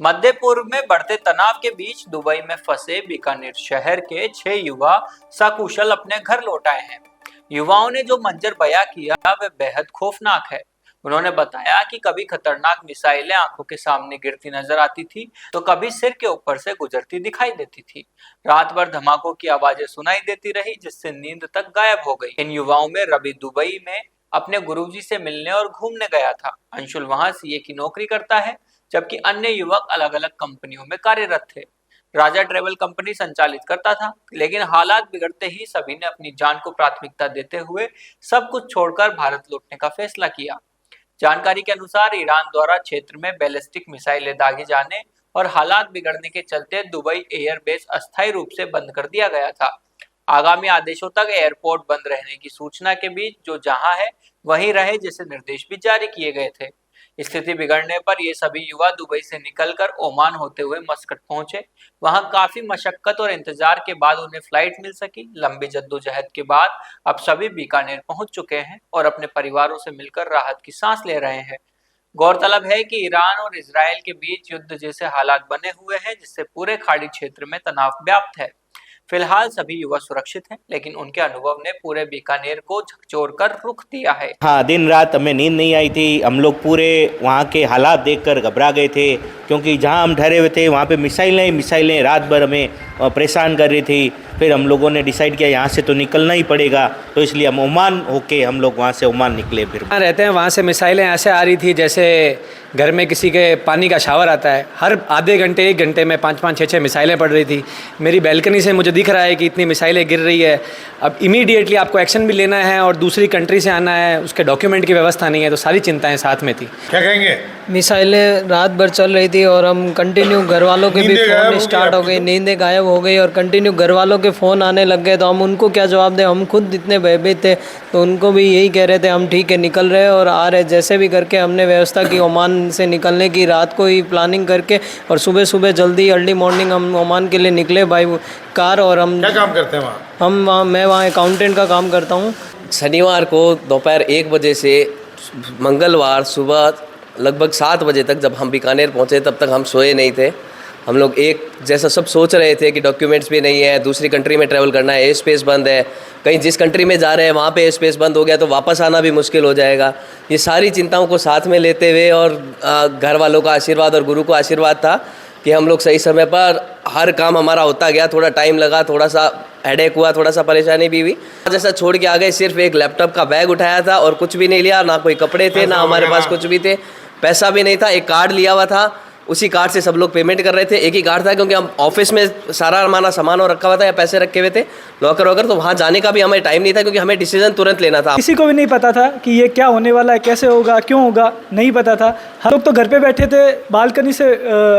मध्य पूर्व में बढ़ते तनाव के बीच दुबई में फंसे बीकानेर शहर के 6 युवा सकुशल अपने घर लौट आए हैं। युवाओं ने जो मंजर बयां किया वह बेहद खौफनाक है। उन्होंने बताया कि कभी खतरनाक मिसाइलें आंखों के सामने गिरती नजर आती थी, तो कभी सिर के ऊपर से गुजरती दिखाई देती थी। रात भर धमाकों की आवाजें सुनाई देती रही, जिससे नींद तक गायब हो गई। इन युवाओं में रवि दुबई में अपने गुरुजी से मिलने और घूमने गया था। अंशुल वहां सीए की नौकरी करता है, जबकि अन्य युवक अलग अलग कंपनियों में कार्यरत थे। राजा ट्रेवल कंपनी संचालित करता था, लेकिन हालात बिगड़ते ही सभी ने अपनी जान को प्राथमिकता देते हुए सब कुछ छोड़कर भारत लौटने का फैसला किया। जानकारी के अनुसार ईरान द्वारा क्षेत्र में बैलिस्टिक मिसाइलें दागे जाने और हालात बिगड़ने के चलते दुबई एयरबेस अस्थायी रूप से बंद कर दिया गया था। आगामी आदेशों तक एयरपोर्ट बंद रहने की सूचना के बीच जो जहां है वहीं रहे जैसे निर्देश भी जारी किए गए थे। स्थिति बिगड़ने पर ये सभी युवा दुबई से निकलकर ओमान होते हुए मस्कट पहुंचे। वहां काफी मशक्कत और इंतजार के बाद उन्हें फ्लाइट मिल सकी। लंबी जद्दोजहद के बाद अब सभी बीकानेर पहुंच चुके हैं और अपने परिवारों से मिलकर राहत की सांस ले रहे हैं। गौरतलब है कि ईरान और इजराइल के बीच युद्ध जैसे हालात बने हुए हैं, जिससे पूरे खाड़ी क्षेत्र में तनाव व्याप्त है। फिलहाल सभी युवा सुरक्षित हैं, लेकिन उनके अनुभव ने पूरे बीकानेर को झकझोर कर रुख दिया है। हाँ, दिन रात हमें नींद नहीं आई थी। हम लोग पूरे वहाँ के हालात देखकर घबरा गए थे, क्योंकि जहाँ हम ठहरे हुए थे वहाँ पे मिसाइलें रात भर हमें परेशान कर रही थी। फिर हम लोगों ने डिसाइड किया यहाँ से तो निकलना ही पड़ेगा, तो इसलिए हम ओमान होके हम लोग वहाँ से ओमान निकले। फिर रहते हैं वहाँ से मिसाइलें ऐसे आ रही थी जैसे घर में किसी के पानी का शावर आता है। हर आधे घंटे 1 घंटे में 5-5, 6-6 मिसाइलें पड़ रही थी। मेरी बैल्कनी से मुझे दिख रहा है कि इतनी मिसाइलें गिर रही है। अब इमीडिएटली आपको एक्शन भी लेना है और दूसरी कंट्री से आना है, उसके डॉक्यूमेंट की व्यवस्था नहीं है, तो सारी चिंताएं साथ में थी। क्या कहेंगे? मिसाइलें रात भर चल रही थी और हम कंटिन्यू घर वालों के भी फ़ोन स्टार्ट हो गए, नींदें गायब हो गई और कंटिन्यू घर वालों के फ़ोन आने लग गए। तो हम उनको क्या जवाब दें, हम खुद इतने भयभीत थे। तो उनको भी यही कह रहे थे हम ठीक है निकल रहे और आ रहे। जैसे भी करके हमने व्यवस्था की ओमान से निकलने की, रात को ही प्लानिंग करके, और सुबह सुबह जल्दी अर्ली मॉर्निंग हम ओमान के लिए निकले बाई कार। और हम क्या काम करते हैं वहाँ? मैं वहाँ अकाउंटेंट का काम करता हूँ। शनिवार को दोपहर 1 बजे से मंगलवार सुबह लगभग 7 बजे तक जब हम बीकानेर पहुँचे, तब तक हम सोए नहीं थे। हम लोग एक जैसा सब सोच रहे थे कि डॉक्यूमेंट्स भी नहीं है, दूसरी कंट्री में ट्रैवल करना है, एयर स्पेस बंद है, कहीं जिस कंट्री में जा रहे हैं वहाँ पे एयर स्पेस बंद हो गया तो वापस आना भी मुश्किल हो जाएगा। ये सारी चिंताओं को साथ में लेते हुए और घर वालों का आशीर्वाद और गुरु का आशीर्वाद था कि हम लोग सही समय पर हर काम हमारा होता गया। थोड़ा टाइम लगा, थोड़ा सा हेडेक हुआ, थोड़ा सा परेशानी भी हुई। जैसा छोड़ के आ गए, सिर्फ एक लैपटॉप का बैग उठाया था और कुछ भी नहीं लिया, ना कोई कपड़े थे, ना हमारे पास कुछ भी थे, पैसा भी नहीं था। एक कार्ड लिया हुआ था, उसी कार्ड से सब लोग पेमेंट कर रहे थे। एक ही कार्ड था क्योंकि हम ऑफिस में सारा हमारा सामान और रखा हुआ था या पैसे रखे हुए थे लॉकर वॉकर, तो वहाँ जाने का भी हमें टाइम नहीं था क्योंकि हमें डिसीजन तुरंत लेना था। किसी को भी नहीं पता था कि ये क्या होने वाला है, कैसे होगा, क्यों होगा, नहीं पता था। हम लोग तो घर पे बैठे थे, बालकनी से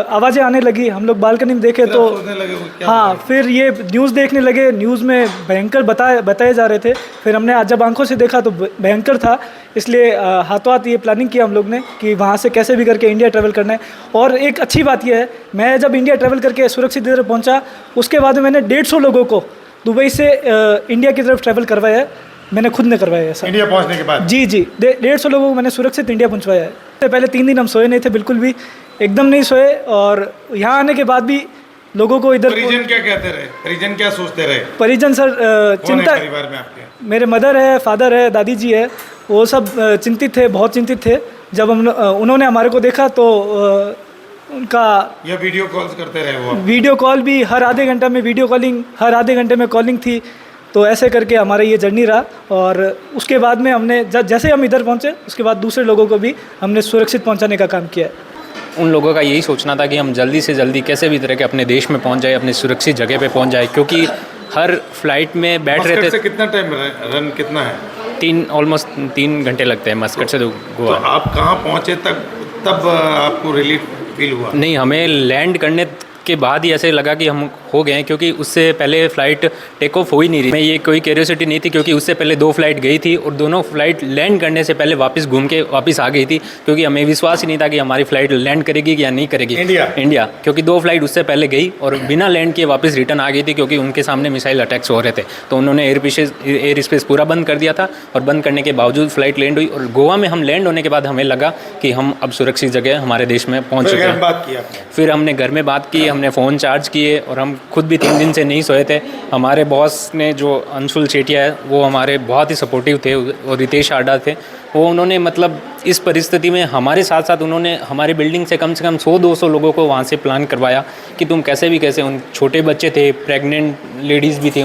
आवाज़ें आने लगी, हम लोग बालकनी में देखे तो हाँ, फिर ये न्यूज़ देखने लगे। न्यूज़ में भयंकर बताए जा रहे थे। फिर हमने जब आंखों से देखा तो भयंकर था, इसलिए हाथों हाथ ये प्लानिंग किया हम लोग ने कि वहाँ से कैसे भी करके इंडिया ट्रैवल करना है। और एक अच्छी बात यह है, मैं जब इंडिया ट्रैवल करके सुरक्षित इधर पहुँचा, उसके बाद मैंने 150 लोगों को दुबई से इंडिया की तरफ ट्रैवल करवाया है। मैंने खुद ने करवाया है सर। इंडिया पहुंचने के बाद? जी, 150 लोगों को मैंने सुरक्षित इंडिया पहुंचवाया है। इससे पहले 3 दिन हम सोए नहीं थे, बिल्कुल भी एकदम नहीं सोए। और यहाँ आने के बाद भी लोगों को इधर परिजन क्या कहते रहे? परिजन क्या सोचते रहे? परिजन सर चिंता, परिवार में आपके? मेरे मदर है, फादर है, दादी जी है, वो सब चिंतित थे, बहुत चिंतित थे। जब उन्होंने हमारे को देखा तो उनका ये वीडियो कॉल्स करते रहे वो? वीडियो कॉल भी हर आधे घंटे में, वीडियो कॉलिंग हर आधे घंटे में कॉलिंग थी। तो ऐसे करके हमारा ये जर्नी रहा। और उसके बाद में हमने जैसे हम इधर पहुँचे, उसके बाद दूसरे लोगों को भी हमने सुरक्षित पहुँचाने का काम किया है। उन लोगों का यही सोचना था कि हम जल्दी से जल्दी कैसे भी तरह के अपने देश में पहुँच जाए, अपनी सुरक्षित जगह पे पहुँच जाए, क्योंकि हर फ्लाइट में बैठ रहे थे। से कितना टाइम रन कितना है? ऑलमोस्ट 3 घंटे लगते हैं मस्कट से तो गोवा। तो आप कहाँ पहुँचे तब आपको रिलीफ फील हुआ? नहीं, हमें लैंड करने के बाद ही ऐसे लगा कि हम हो गए हैं, क्योंकि उससे पहले फ़्लाइट टेक ऑफ हो ही नहीं रही। मैं ये कोई क्यूरियोसिटी नहीं थी, क्योंकि उससे पहले 2 फ्लाइट गई थी और दोनों फ्लाइट लैंड करने से पहले वापस घूम के वापस आ गई थी, क्योंकि हमें विश्वास ही नहीं था कि हमारी फ़्लाइट लैंड करेगी या नहीं करेगी। इंडिया क्योंकि 2 फ्लाइट उससे पहले गई और बिना लैंड किए वापस रिटर्न आ गई थी, क्योंकि उनके सामने मिसाइल अटैक्स हो रहे थे। तो उन्होंने एयर स्पेस पूरा बंद कर दिया था और बंद करने के बावजूद फ़्लाइट लैंड हुई। और गोवा में हम लैंड होने के बाद हमें लगा कि हम अब सुरक्षित जगह हमारे देश में पहुँच चुके हैं। फिर हमने घर में बात की, हमने फ़ोन चार्ज किए और हम खुद भी 3 दिन से नहीं सोए थे। हमारे बॉस ने जो अंशुल चेटिया है वो हमारे बहुत ही सपोर्टिव थे, और रितेश आडा थे, वो उन्होंने मतलब इस परिस्थिति में हमारे साथ साथ उन्होंने हमारे बिल्डिंग से कम 100-200 लोगों को वहाँ से प्लान करवाया कि तुम कैसे भी कैसे, उन छोटे बच्चे थे, प्रेग्नेंट लेडीज़ भी थी,